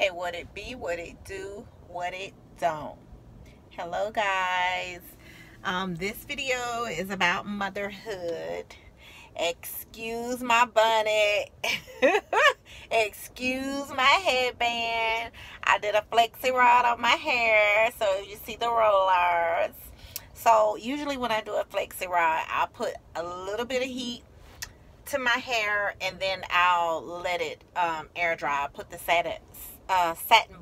Hey, what it be, what it do, what it don't. Hello, guys. This video is about motherhood. Excuse my bonnet. Excuse my headband. I did a flexi rod on my hair, so you see the rollers. So usually when I do a flexi rod, I'll put a little bit of heat to my hair, and then I'll let it air dry. I put the satin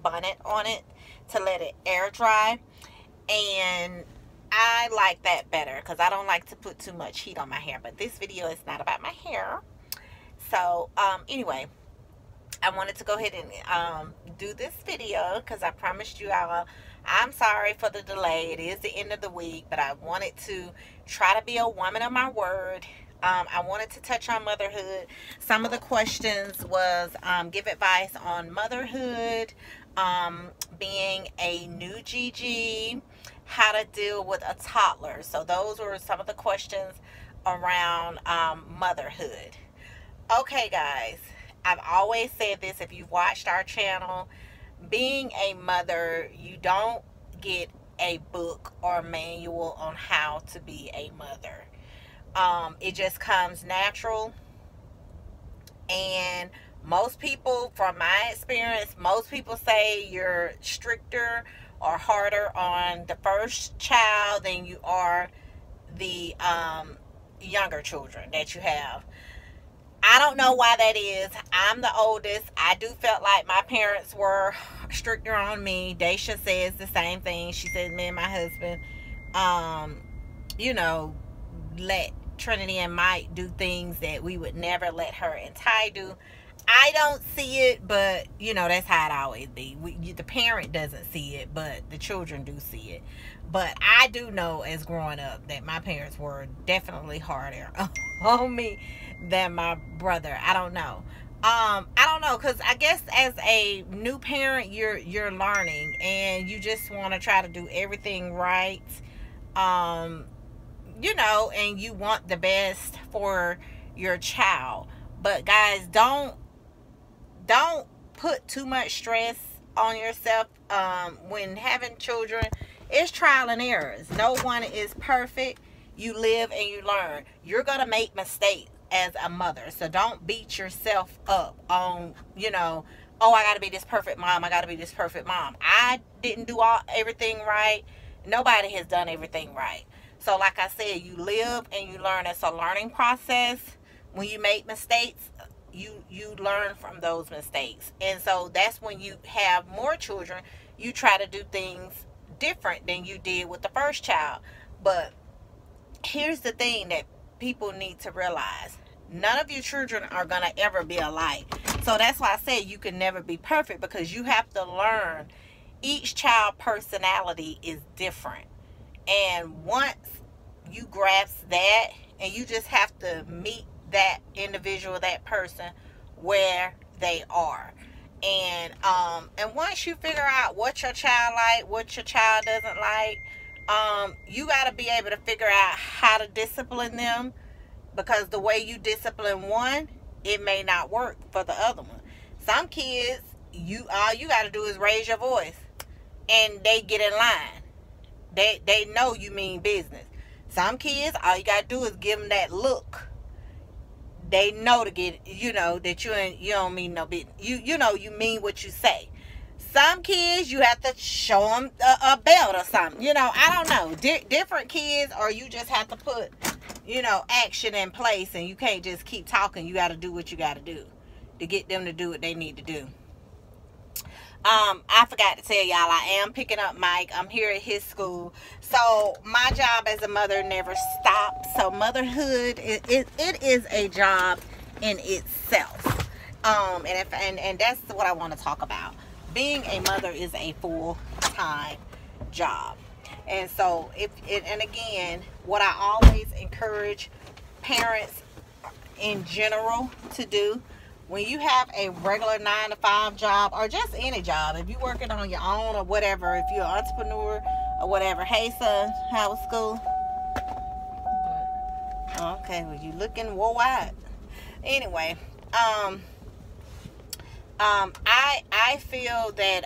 bonnet on it to let it air dry, and I like that better because I don't like to put too much heat on my hair. But this video is not about my hair. So anyway, I wanted to go ahead and do this video because I promised you all. I'm sorry for the delay. It is the end of the week, but I wanted to try to be a woman of my word. I wanted to touch on motherhood. Some of the questions was give advice on motherhood, being a new GG, how to deal with a toddler. So those were some of the questions around motherhood. Okay, guys, I've always said this. If you've watched our channel, being a mother, you don't get a book or a manual on how to be a mother. It just comes natural, and most people, from my experience, most people say you're stricter or harder on the first child than you are the younger children that you have. I don't know why that is. I'm the oldest. I do felt like my parents were stricter on me. Daisha says the same thing. She says me and my husband, let Trinity and Mike do things that we would never let her and Ty do. I don't see it, but that's how it always be. The parent doesn't see it, but the children do see it. But I do know, as growing up, that my parents were definitely harder on me than my brother. I don't know. I don't know, because I guess as a new parent, you're learning, and you just want to try to do everything right. And you want the best for your child. But guys, don't put too much stress on yourself when having children. It's trial and errors. No one is perfect. You live and you learn. You're gonna make mistakes as a mother, so don't beat yourself up on oh, I gotta be this perfect mom, I gotta be this perfect mom. I didn't do everything right. Nobody has done everything right. So like I said, you live and you learn. It's a learning process. When you make mistakes, you learn from those mistakes. And so that's when you have more children, you try to do things different than you did with the first child. But here's the thing that people need to realize. None of your children are going to ever be alike. So that's why I said you can never be perfect, because you have to learn. Each child personality is different. And once you grasp that, and you just have to meet that individual, that person, where they are. And once you figure out what your child like, what your child doesn't like, you got to be able to figure out how to discipline them, because the way you discipline one, it may not work for the other one. Some kids, all you got to do is raise your voice, and they get in line. They know you mean business. Some kids, all you got to do is give them that look. They know to get, that you don't mean no business. You mean what you say. Some kids, you have to show them a belt or something. I don't know. Different kids, or you just have to put, action in place, and you can't just keep talking. You got to do what you got to do to get them to do what they need to do. I forgot to tell y'all, I am picking up Mike. I'm here at his school. So my job as a mother never stops. So motherhood, it is a job in itself. And that's what I want to talk about. Being a mother is a full-time job. And so and again, what I always encourage parents in general to do, when you have a regular 9-to-5 job, or just any job, if you're working on your own or whatever, if you're an entrepreneur or whatever. Hey, son, how was school? Okay, well, you looking worldwide. Anyway, I feel that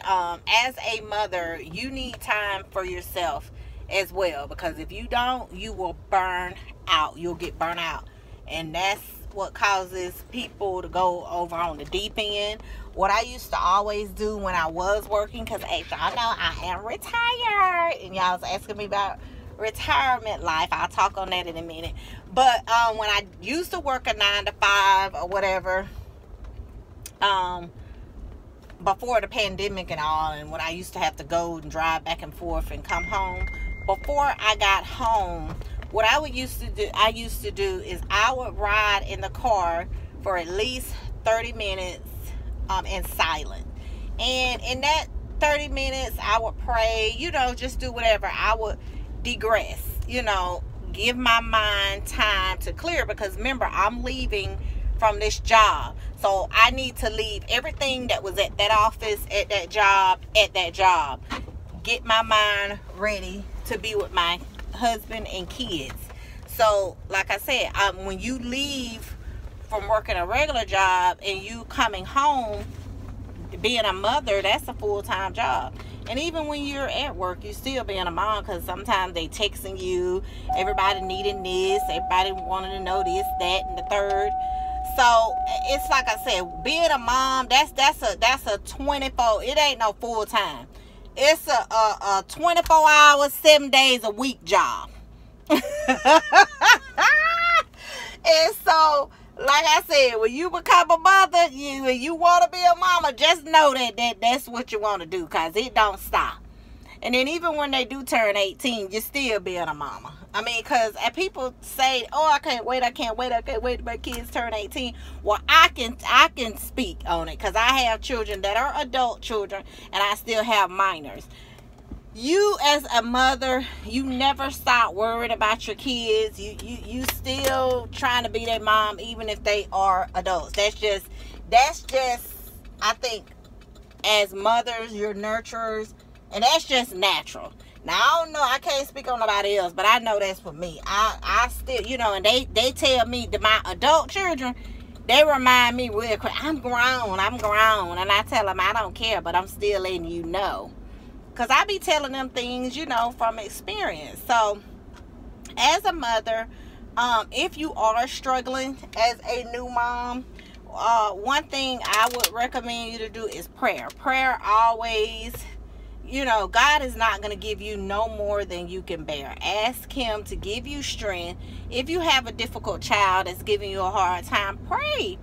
as a mother, you need time for yourself as well, because if you don't, you will burn out. You'll get burnt out, and that's what causes people to go over on the deep end. What I used to always do when I was working, because y'all know I am retired, and y'all was asking me about retirement life. I'll talk on that in a minute. But when I used to work a 9 to 5 or whatever, before the pandemic and all, and when I used to have to go and drive back and forth and come home, before I got home, what I used to do is I would ride in the car for at least 30 minutes in silence. And in that 30 minutes, I would pray, just do whatever. I would digress, give my mind time to clear, because remember, I'm leaving from this job. So I need to leave everything that was at that office, at that job, get my mind ready to be with my husband and kids. So like I said, when you leave from working a regular job and you coming home, being a mother, that's a full-time job. And even when you're at work, you still being a mom, because sometimes they texting you, everybody needing this, everybody wanting to know this, that, and the third. So it's like I said, being a mom, that's a 24. It ain't no full time. It's a 24 hours, 7 days a week job. And so, like I said, when you become a mother, you want to be a mama, just know that's what you want to do, because it don't stop. And then even when they do turn 18, you're still being a mama. I mean, because people say, oh, I can't wait till my kids turn 18. Well, I can speak on it, because I have children that are adult children, and I still have minors. You as a mother, you never stop worrying about your kids. You still trying to be their mom, even if they are adults. That's just I think, as mothers, you're nurturers, and that's just natural. Now, I don't know, I can't speak on nobody else, but I know that's for me. I still, and they tell me that my adult children, they remind me real quick, I'm grown, and I tell them I don't care, but I'm still letting you know. Because I be telling them things, from experience. So, as a mother, if you are struggling as a new mom, one thing I would recommend you to do is prayer. Prayer always, God is not going to give you no more than you can bear. Ask Him to give you strength. If you have a difficult child that's giving you a hard time, pray.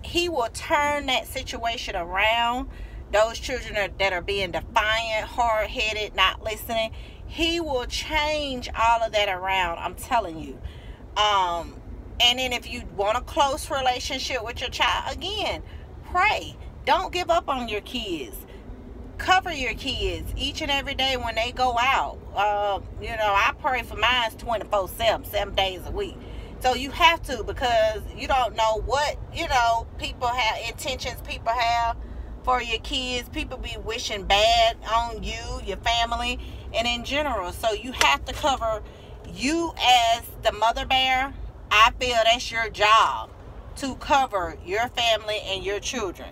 He will turn that situation around. Those children that are being defiant, hard-headed, not listening, He will change all of that around. I'm telling you. And then if you want a close relationship with your child, again, pray. Don't give up on your kids. Cover your kids each and every day when they go out. I pray for mine 24/7, 7 days a week. So you have to, because you don't know what, people have, intentions people have for your kids. People be wishing bad on you, your family, and in general. So you have to cover you as the mother bear. I feel that's your job, to cover your family and your children.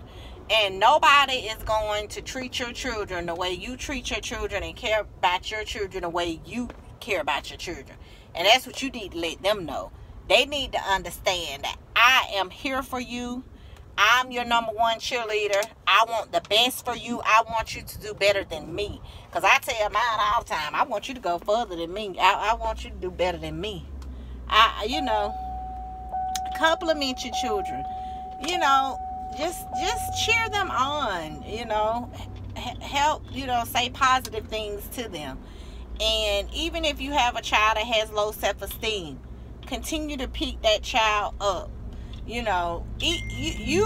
And nobody is going to treat your children the way you treat your children, and care about your children the way you care about your children. And that's what you need to let them know. They need to understand that I am here for you. I'm your number one cheerleader. I want the best for you. I want you to do better than me. Because I tell mine all the time, I want you to go further than me. I want you to do better than me. Compliment your children. Just cheer them on. Help, say positive things to them. And even if you have a child that has low self-esteem, continue to pick that child up. You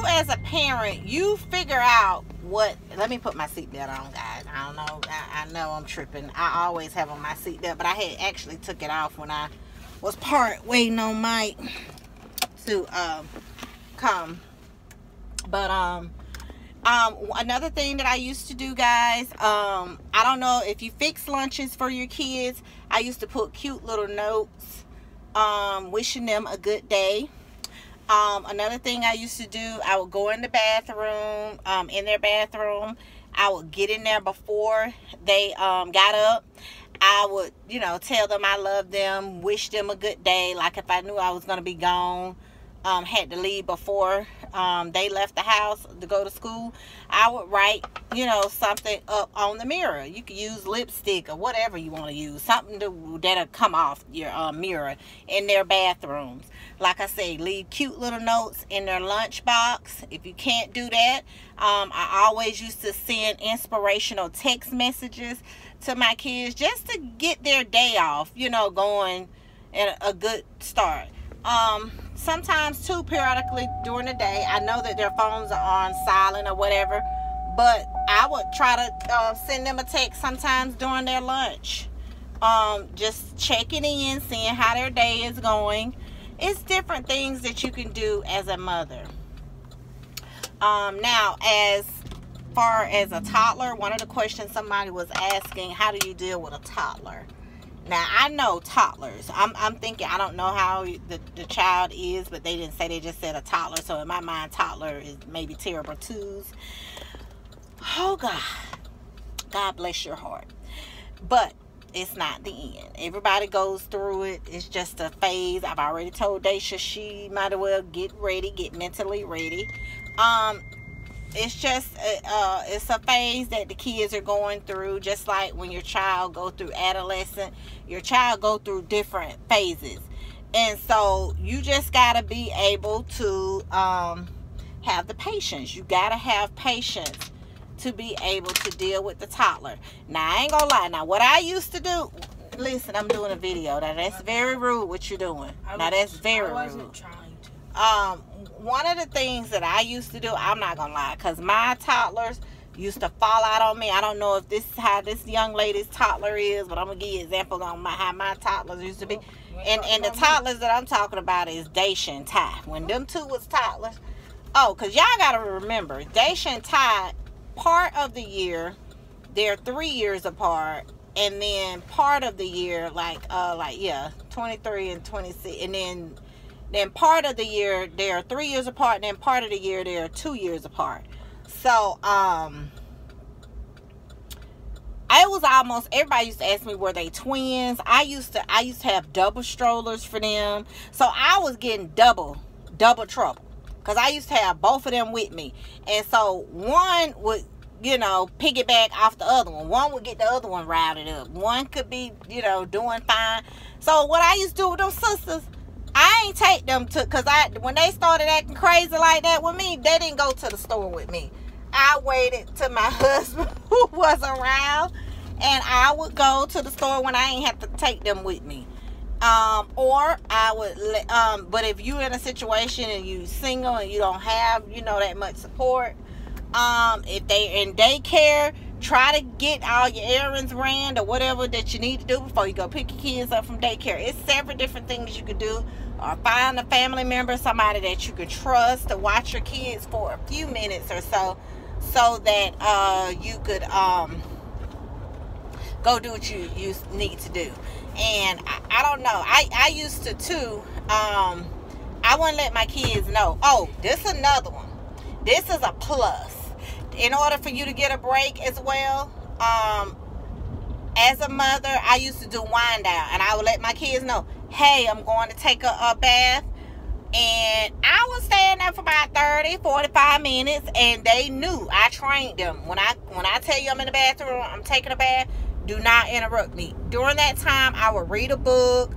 as a parent, you figure out what. Let me put my seatbelt on, guys. I don't know. I know I'm tripping. I always have on my seatbelt, but I had actually took it off when I was waiting on Mike to come. But another thing that I used to do, guys, I don't know if you fix lunches for your kids. I used to put cute little notes, wishing them a good day. Another thing I used to do, I would go in the bathroom, in their bathroom. I would get in there before they got up. I would, you know, tell them I love them, wish them a good day. Like if I knew I was going to be gone, had to leave before they left the house to go to school, I would write, you know, something up on the mirror. You could use lipstick or whatever you want to use, something that'll come off your mirror in their bathrooms. Like I say, leave cute little notes in their lunchbox. If you can't do that, I always used to send inspirational text messages to my kids just to get their day off, you know, going at a good start. Sometimes too, periodically during the day, I know that their phones are on silent or whatever, but I would try to send them a text sometimes during their lunch, just checking in, seeing how their day is going. It's different things that you can do as a mother. Now, as far as a toddler, one of the questions somebody was asking, how do you deal with a toddler? Now, I know toddlers. I'm thinking, I don't know how the child is, but they didn't say, they just said a toddler. So in my mind, toddler is maybe terrible twos. Oh, God. God bless your heart. But it's not the end. Everybody goes through it. It's just a phase. I've already told Daisha she might as well get ready, get mentally ready. It's just it's a phase that the kids are going through, just like when your child go through adolescent, your child go through different phases. And so you just got to be able to have the patience. You got to have patience to be able to deal with the toddler. Now, I ain't gonna lie. Now, what I used to do, listen, I'm doing a video. Now, that's very rude what you're doing. Now, that's very rude. I wasn't trying to. One of the things that I used to do, I'm not gonna lie, because my toddlers used to fall out on me. I don't know if this is how this young lady's toddler is, but I'm gonna give you examples on how my toddlers used to be. And the toddlers that I'm talking about is Daisha and Ty. When them two was toddlers, because y'all gotta remember, Daisha and Ty, part of the year they're 3 years apart, and then part of the year, like 23 and 26, and then part of the year they are 3 years apart, and then part of the year they are 2 years apart. So it was almost, everybody used to ask me, were they twins? I used to have double strollers for them, so I was getting double trouble, because I used to have both of them with me. And so one would, you know, piggyback off the other one. One would get the other one routed up. One could be, you know, doing fine. So what I used to do with those sisters, I ain't take them to, because when they started acting crazy like that with me, they didn't go to the store with me. I waited till my husband who was around, and I would go to the store when I ain't have to take them with me. Or I would but if you're in a situation and you single and you don't have, you know, that much support, if they in daycare, try to get all your errands ran or whatever that you need to do before you go pick your kids up from daycare. It's several different things you could do. Or find a family member, somebody that you could trust to watch your kids for a few minutes or so that you could go do what you need to do. And I don't know, I used to too, I wouldn't let my kids know, oh, this is another one, this is a plus. In order for you to get a break as well, as a mother, I used to do wind down, and I would let my kids know, hey, I'm going to take a bath, and I was staying there for about 30-45 minutes, and they knew. I trained them. When I tell you I'm in the bathroom, I'm taking a bath, do not interrupt me. During that time, I would read a book,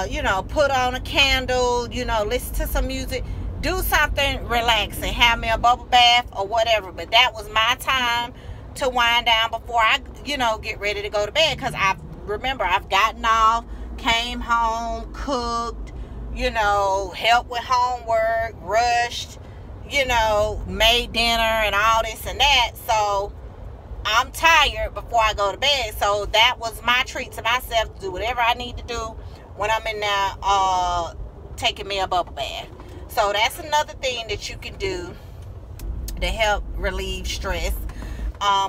you know, put on a candle, you know, listen to some music, do something relaxing, have me a bubble bath or whatever. But that was my time to wind down before I, you know, get ready to go to bed, because I've gotten off, came home, cooked, you know, helped with homework, rushed, you know, made dinner and all this and that. So I'm tired before I go to bed. So that was my treat to myself, to do whatever I need to do when I'm in there taking me a bubble bath. So that's another thing that you can do to help relieve stress,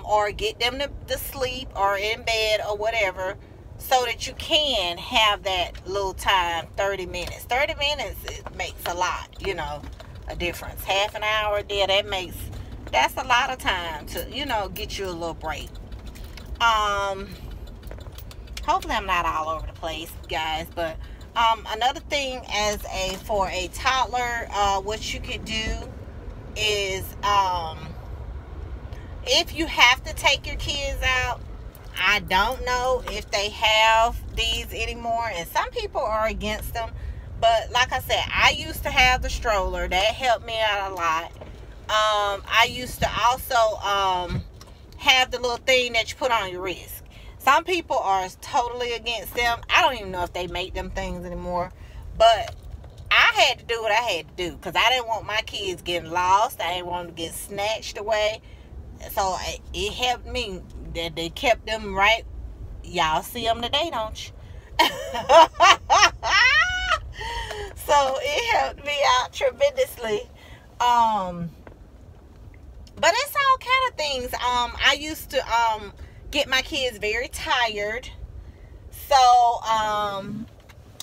or get them to sleep or in bed or whatever, so that you can have that little time. 30 minutes. 30 minutes, it makes a lot, you know, a difference. Half an hour there, that's a lot of time to, you know, get you a little break. Hopefully I'm not all over the place, guys, but another thing for a toddler, what you could do is, if you have to take your kids out, I don't know if they have these anymore, and some people are against them, but like I said, I used to have the stroller. That helped me out a lot. I used to also have the little thing that you put on your wrist. Some people are totally against them. I don't even know if they make them things anymore, but I had to do what I had to do because I didn't want my kids getting lost. I didn't want them to get snatched away. So it helped me that they kept them right. Y'all see them today, don't you? So it helped me out tremendously. But it's all kind of things. I used to get my kids very tired, so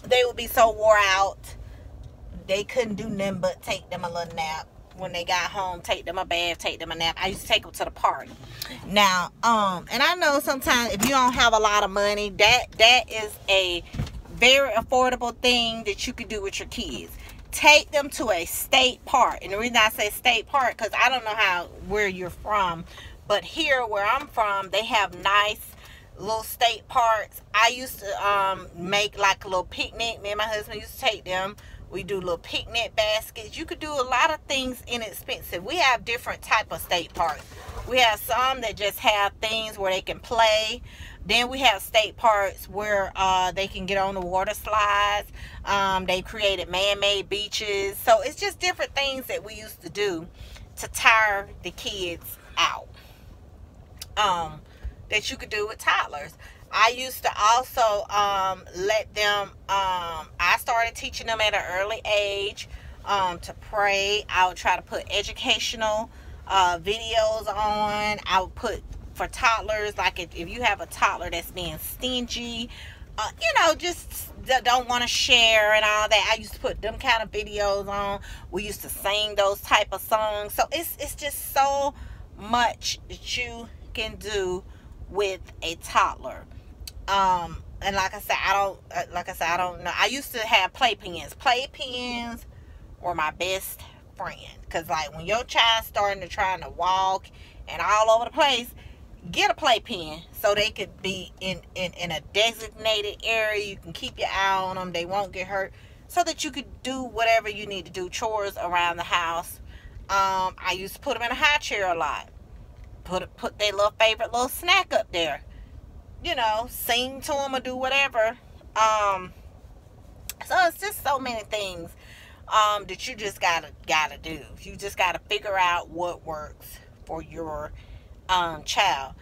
they would be so wore out they couldn't do nothing but take them a little nap. When they got home, take them a bath, take them a nap. I used to take them to the park. Now, and I know sometimes if you don't have a lot of money, that is a very affordable thing that you could do with your kids. Take them to a state park. And the reason I say state park, because I don't know where you're from, but here where I'm from, they have nice little state parks. I used to make like a little picnic. Me and my husband used to take them. We do little picnic baskets. You could do a lot of things inexpensive. We have different type of state parks. We have some that just have things where they can play. Then we have state parks where they can get on the water slides. They created man-made beaches. So it's just different things that we used to do to tire the kids out. That you could do with toddlers. I used to also let them, I started teaching them at an early age to pray. I would try to put educational videos on. I would put, for toddlers, like if you have a toddler that's being stingy, you know, just don't want to share and all that, I used to put them kind of videos on. We used to sing those type of songs. So it's just so much that you can do with a toddler. And like I said, I don't know. I used to have playpens. Playpens were my best friend. Because like when your child's starting to trying to walk and all over the place, get a playpen so they could be in a designated area. You can keep your eye on them. They won't get hurt. So that you could do whatever you need to do, chores around the house. I used to put them in a high chair a lot. Put their little favorite little snack up there. You know, sing to them or do whatever. So it's just so many things that you just gotta do. You just gotta figure out what works for your child.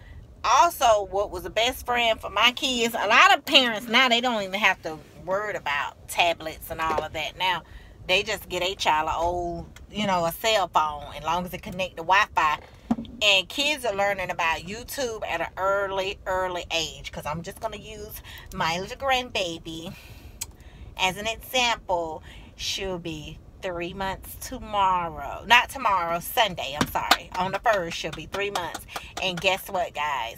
Also, what was the best friend for my kids, a lot of parents now, they don't even have to worry about tablets and all of that. Now they just get a child an old, you know, a cell phone, as long as it connect to Wi-Fi. And kids are learning about YouTube at an early age. Because I'm just going to use my little grandbaby as an example. She'll be 3 months tomorrow. Not tomorrow, Sunday. I'm sorry. On the 1st, she'll be 3 months. And guess what, guys?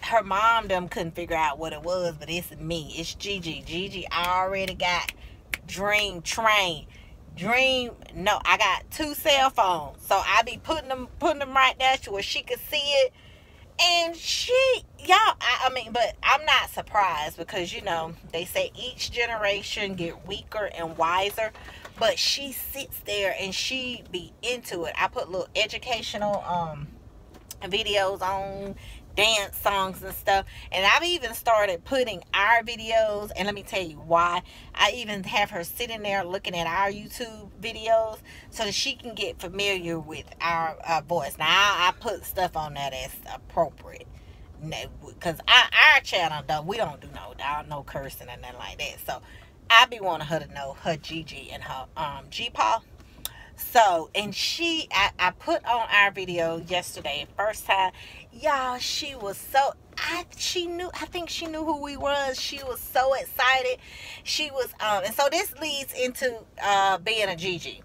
Her mom them couldn't figure out what it was. But it's me. It's Gigi. Gigi already got Dream Train. No, I got 2 cell phones, so I be putting them right there to where she could see it. And I mean, but I'm not surprised, because you know they say each generation get weaker and wiser, but she sits there and she be into it. I put little educational videos on, dance songs and stuff, and I've even started putting our videos, and let me tell you why. I even have her sitting there looking at our YouTube videos so that she can get familiar with our voice. Now I put stuff on there that's appropriate, because our channel we don't do no cursing and nothing like that. So I be wanting her to know her Gigi and her G-Paw. So, and I put on our video yesterday, first time, y'all, she was so, I think she knew who we was. She was so excited. She was and so this leads into being a Gigi.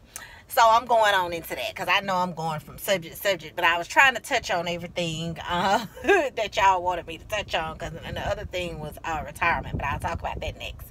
So I'm going on into that because I know I'm going from subject to subject, but I was trying to touch on everything that y'all wanted me to touch on, because the other thing was retirement, but I'll talk about that next.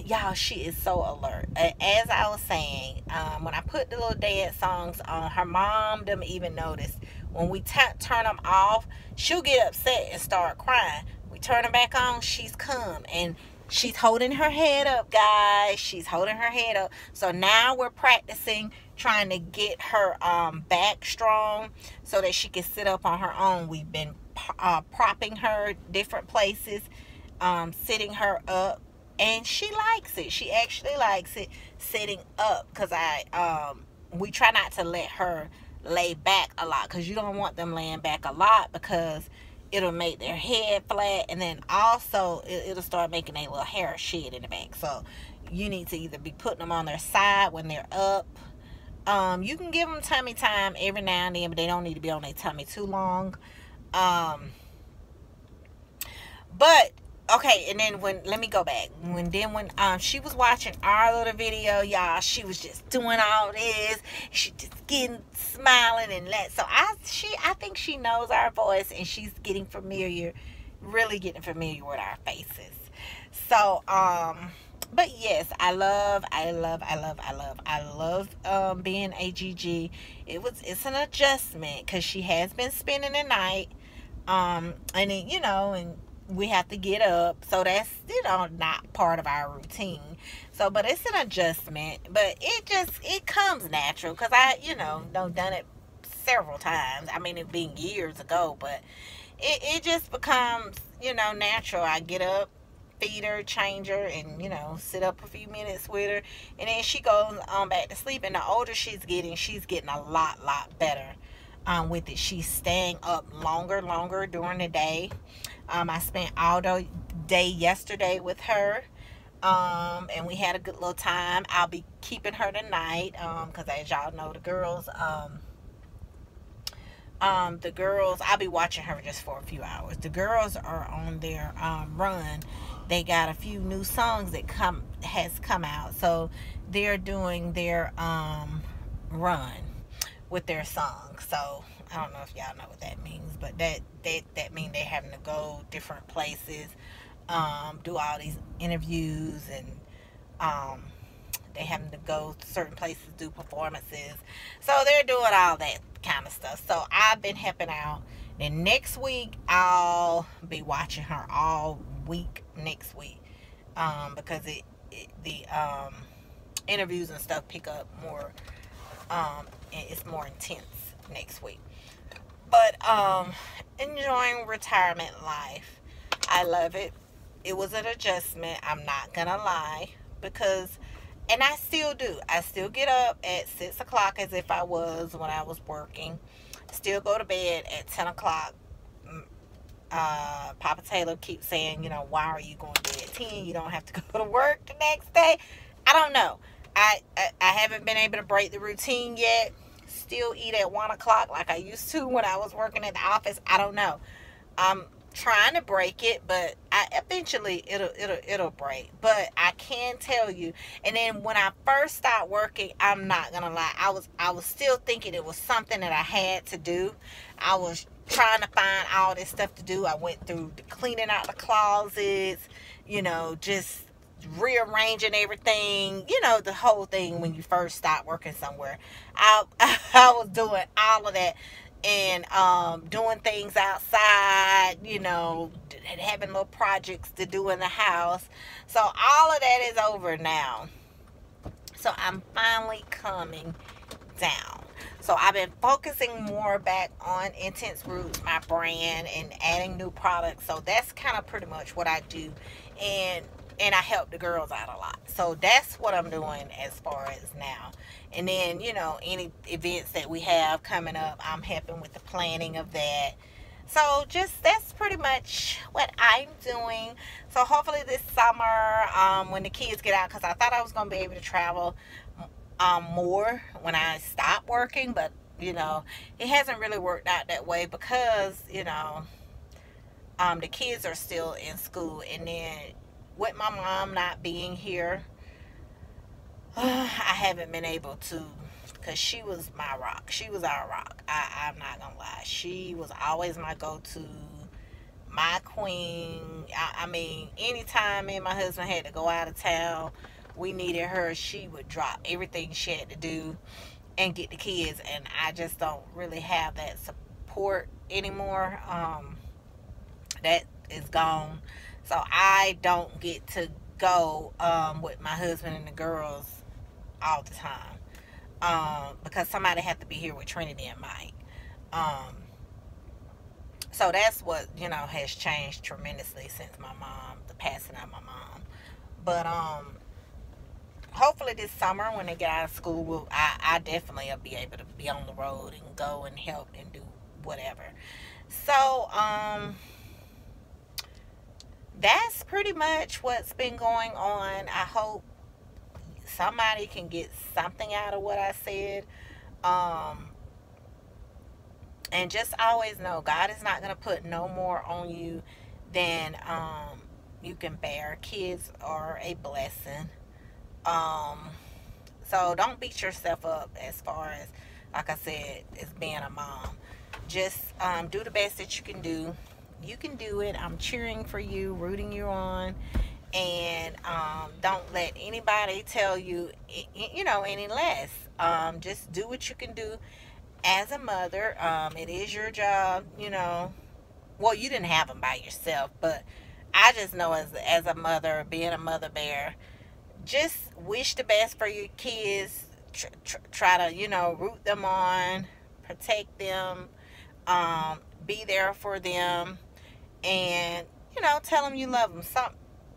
Y'all, she is so alert. As I was saying, when I put the little dance songs on, her mom didn't even notice. When we turn them off, she'll get upset and start crying. We turn them back on, she's calm, and she's holding her head up, guys. She's holding her head up. So now we're practicing trying to get her back strong so that she can sit up on her own. We've been propping her different places, sitting her up, and she likes it. She actually likes it sitting up, because we try not to let her lay back a lot, because you don't want them laying back a lot, because it'll make their head flat, and then also it'll start making a little hair shed in the back. So you need to either be putting them on their side when they're up. You can give them tummy time every now and then, but they don't need to be on their tummy too long. But okay, and then let me go back. When she was watching our little video, y'all, she was just doing all this. She just smiling and that. So I think she knows our voice, and she's getting familiar, really getting familiar with our faces. So but yes, I love being AGG. It's an adjustment, because she has been spending the night, and then, and we have to get up, so that's not part of our routine. So, but it's an adjustment, but it comes natural, because I done it several times. I mean, it been years ago, but it just becomes natural. I get up, feed her, change her, and sit up a few minutes with her, and then she goes on back to sleep. And the older she's getting a lot better with it. She's staying up longer during the day. I spent all day yesterday with her, and we had a good little time. I'll be keeping her tonight, because as y'all know, the girls, I'll be watching her just for a few hours. The girls are on their run. They got a few new songs that has come out, so they're doing their run with their songs. So I don't know if y'all know what that means, but that means they're having to go different places, do all these interviews, and they having to go to certain places, do performances. So they're doing all that kind of stuff. So I've been helping out. Then next week I'll be watching her all week next week, because the interviews and stuff pick up more, and it's more intense next week. But enjoying retirement life. I love it. It was an adjustment, I'm not gonna lie, because, and I still do. I still get up at 6 o'clock as if I was when I was working. Still go to bed at 10 o'clock. Papa Taylor keeps saying, why are you going to bed at 10? You don't have to go to work the next day. I don't know. I haven't been able to break the routine yet. Still eat at 1 o'clock like I used to when I was working at the office. I don't know. I'm trying to break it, but eventually it'll break. But I can tell you. And then when I first started working, I'm not gonna lie, I was still thinking it was something that I had to do. I was trying to find all this stuff to do. I went through cleaning out the closets, just rearranging everything, the whole thing. When you first start working somewhere, I was doing all of that, and doing things outside, having little projects to do in the house. So all of that is over now. So I'm finally coming down. So I've been focusing more back on Intense Roots, my brand, and adding new products. So that's kind of pretty much what I do. And I help the girls out a lot. So that's what I'm doing as far as now. And then, any events that we have coming up, I'm helping with the planning of that. So that's pretty much what I'm doing. So hopefully this summer, when the kids get out, because I thought I was going to be able to travel more when I stop working, but you know, it hasn't really worked out that way because, you know, the kids are still in school. And then with my mom not being here, I haven't been able to, because she was my rock. She was our rock. I'm not going to lie. She was always my go-to, my queen. I mean, anytime me and my husband had to go out of town, we needed her, she would drop everything she had to do and get the kids. And I just don't really have that support anymore. That is gone. So I don't get to go with my husband and the girls all the time, because somebody had to be here with Trinity and Mike. So that's what, you know, has changed tremendously since the passing of my mom. But hopefully this summer when they get out of school, I definitely will be able to be on the road and go and help and do whatever. So that's pretty much what's been going on. I hope somebody can get something out of what I said. And just always know God is not going to put no more on you than you can bear. Kids are a blessing. So don't beat yourself up as far as, like I said, as being a mom. Just do the best that you can do. You can do it. I'm cheering for you, rooting you on. And don't let anybody tell you, you know, any less. Just do what you can do as a mother. It is your job, you know. Well, you didn't have them by yourself, but I just know as a mother, being a mother bear, just wish the best for your kids. Try to, you know, root them on, protect them, be there for them, and, you know, tell them you love them.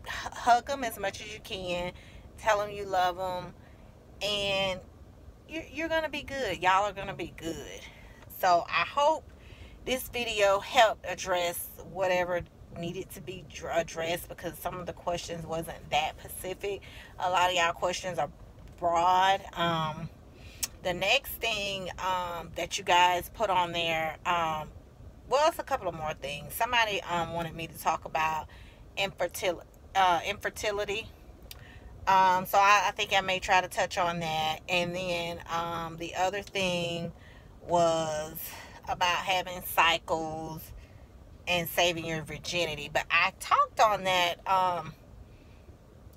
Hug them as much as you can. Tell them you love them, and you're gonna be good. Y'all are gonna be good. So I hope this video helped address whatever needed to be addressed, because some of the questions wasn't that specific. A lot of y'all questions are broad. The next thing that you guys put on there, well, it's a couple of more things. Somebody wanted me to talk about infertility. So I think I may try to touch on that. And then the other thing was about having cycles and saving your virginity. But I talked on that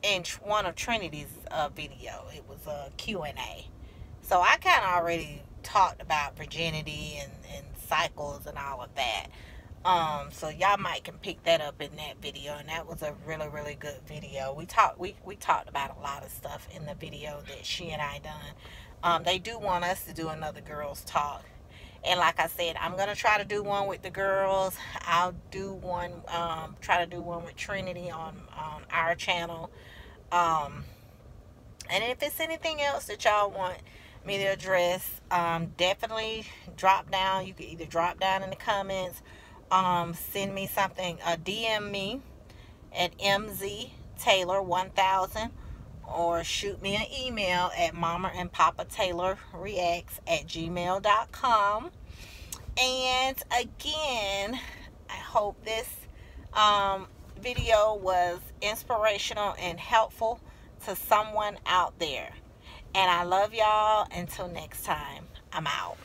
in one of Trinity's video. It was a Q&A. So I kind of already talked about virginity and cycles and all of that. So y'all might can pick that up in that video, and that was a really, really good video. We talked about a lot of stuff in the video that she and I done. They do want us to do another girls talk, and like I said, I'm gonna try to do one with the girls. I'll do one, try to do one with Trinity on our channel. And if it's anything else that y'all want me to address, definitely drop down. You can either drop down in the comments, send me something, DM me at mztaylor1000, or shoot me an email at mamaandpapataylorreacts@gmail.com. And again, I hope this video was inspirational and helpful to someone out there. And I love y'all. Until next time, I'm out.